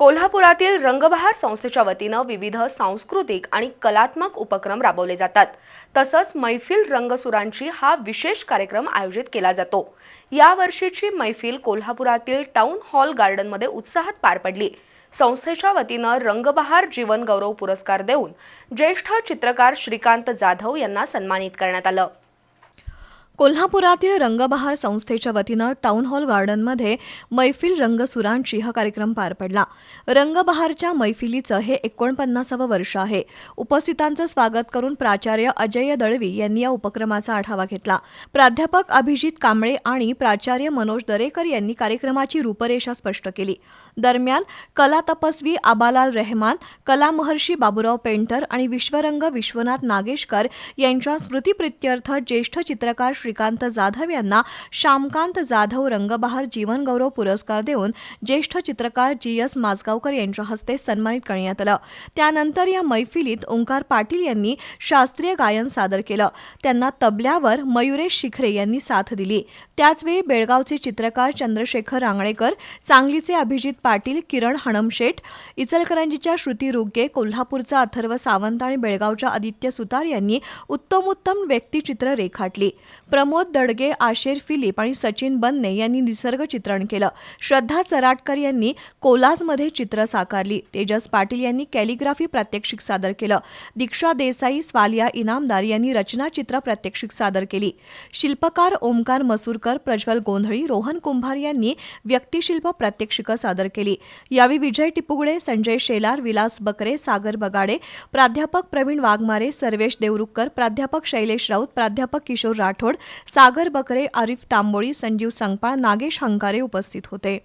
कोल्हापुरातील रंगबहार संस्थेच्या वतीनं विविध सांस्कृतिक आणि कलात्मक उपक्रम राबवले जातात। तसंच मैफिल रंगसुरांची हा विशेष कार्यक्रम आयोजित केला जातो। या वर्षीची मैफिल कोल्हापुरातील टाउन हॉल गार्डनमध्ये उत्साहात पार पडली। संस्थेच्या वतीनं रंगबहार जीवन गौरव पुरस्कार देऊन ज्येष्ठ चित्रकार श्रीकांत जाधव यांना सन्मानित करण्यात आलं। कोल्हापुरातील रंगबहार संस्थेच्या वतीनं टाउन हॉल गार्डनमध्ये मैफिल रंगसुरांची हा कार्यक्रम पार पडला। रंगबहारच्या मैफिलीचं हे 49वं वर्ष आहे। उपस्थितांचं स्वागत करून प्राचार्य अजय दळवी यांनी या उपक्रमाचा आढावा घेतला। प्राध्यापक अभिजित कांबळे आणि प्राचार्य मनोज दरेकर यांनी कार्यक्रमाची रूपरेषा स्पष्ट केली। दरम्यान कला तपस्वी आबालाल रहमान, कला महर्षी बाबूराव पेंटर आणि विश्वरंग विश्वनाथ नागेशकर यांच्या स्मृतिप्रित्यर्थ ज्येष्ठ चित्रकार श्रीकांत जाधव यांना श्यामकांत जाधव रंगबहार जीवन गौरव पुरस्कार देऊन ज्येष्ठ चित्रकार जी.एस. माजगावकर यांच्या हस्ते सन्मानित करण्यात आलं। त्यानंतर या मैफिलीत ओंकार पाटील यांनी शास्त्रीय गायन सादर केलं। त्यांना तबल्यावर मयुरेश शिखरे यांनी साथ दिली। त्याचवेळी बेळगावचे चित्रकार चंद्रशेखर रांगणेकर, सांगलीचे अभिजित पाटील, किरण हणमशेठ, इचलकरंजीच्या श्रुती रुगे, कोल्हापूरचा अथर्व सावंत आणि बेळगावच्या आदित्य सुतार यांनी उत्तमोत्तम व्यक्तिचित्र रेखाटली। प्रमोद दडगे, आशेर फिलिप आणि सचिन बन्ने यांनी निसर्ग चित्रण केलं। श्रद्धा चराटकर यांनी कोलाजमध्ये चित्र साकारली। तेजस पाटील यांनी कॅलिग्राफी प्रात्यक्षिक सादर केलं। दीक्षा देसाई, स्वालिया इनामदार यांनी रचनाचित्र प्रात्यक्षिक सादर केली। शिल्पकार ओमकार मसूरकर, प्रज्वल गोंधळी, रोहन कुंभार यांनी व्यक्तिशिल्प प्रात्यक्षिकं सादर केली। यावेळी विजय टिपुगडे, संजय शेलार, विलास बकरे, सागर बगाडे, प्राध्यापक प्रवीण वाघमारे, सर्वेश देवरुखकर, प्राध्यापक शैलेश राऊत, प्राध्यापक किशोर राठोड, सागर बकरे, आरिफ तांबोळी, संजीव संगपाळ, नागेश हंकारे उपस्थित होते।